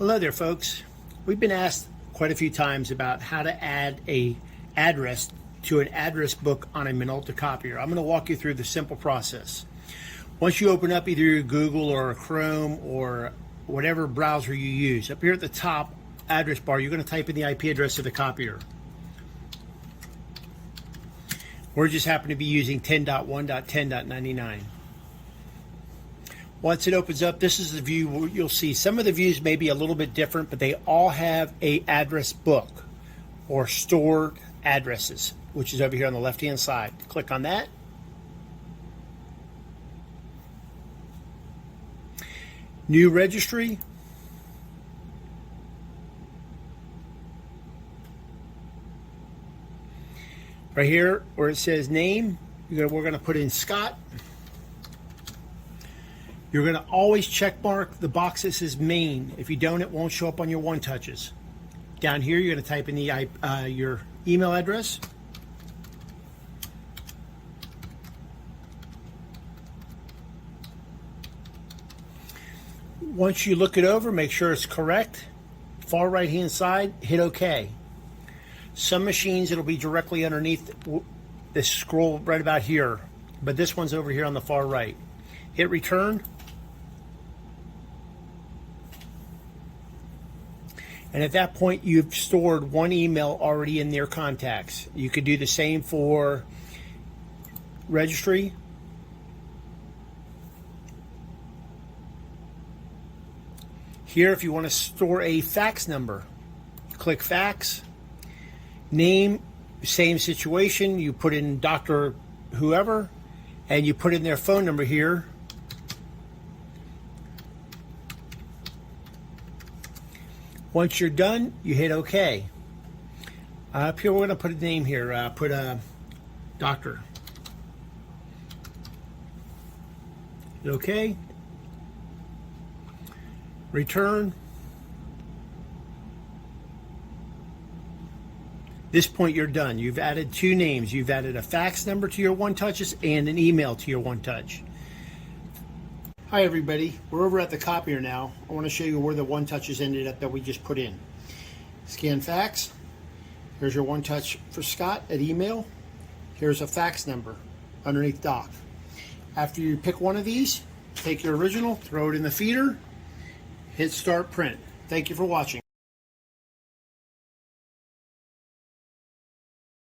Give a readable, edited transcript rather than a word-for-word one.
Hello there, folks. We've been asked quite a few times about how to add a address to an address book on a Minolta copier. I'm going to walk you through the simple process. Once you open up either your Google or a Chrome or whatever browser you use, up here at the top address bar, you're going to type in the IP address of the copier. We're just happen to be using 10.1.10.99. Once it opens up, this is the view where you'll see some of the views may be a little bit different, but they all have a address book or stored addresses, which is over here on the left-hand side. Click on that. New registry. Right here where it says name, we're going to put in Scott. You're going to always check mark the box that says main. If you don't, it won't show up on your one touches. Down here, you're going to type in the your email address. Once you look it over, make sure it's correct. Far right hand side, hit OK. Some machines it'll be directly underneath this scroll right about here, but this one's over here on the far right. Hit return. And at that point, you've stored one email already in their contacts. You could do the same for registry. Here, if you want to store a fax number, click fax. Name, same situation. You put in Dr. whoever, and you put in their phone number here. Once you're done, you hit OK. Up here, we're going to put a name here. Put a doctor. Hit OK. Return. This point, you're done. You've added two names. You've added a fax number to your one touches and an email to your one touch. Hi everybody, we're over at the copier now. I want to show you where the one touches ended up that we just put in. Scan fax. Here's your one touch for Scott at email. Here's a fax number underneath doc. After you pick one of these, take your original, throw it in the feeder, hit start print. Thank you for watching.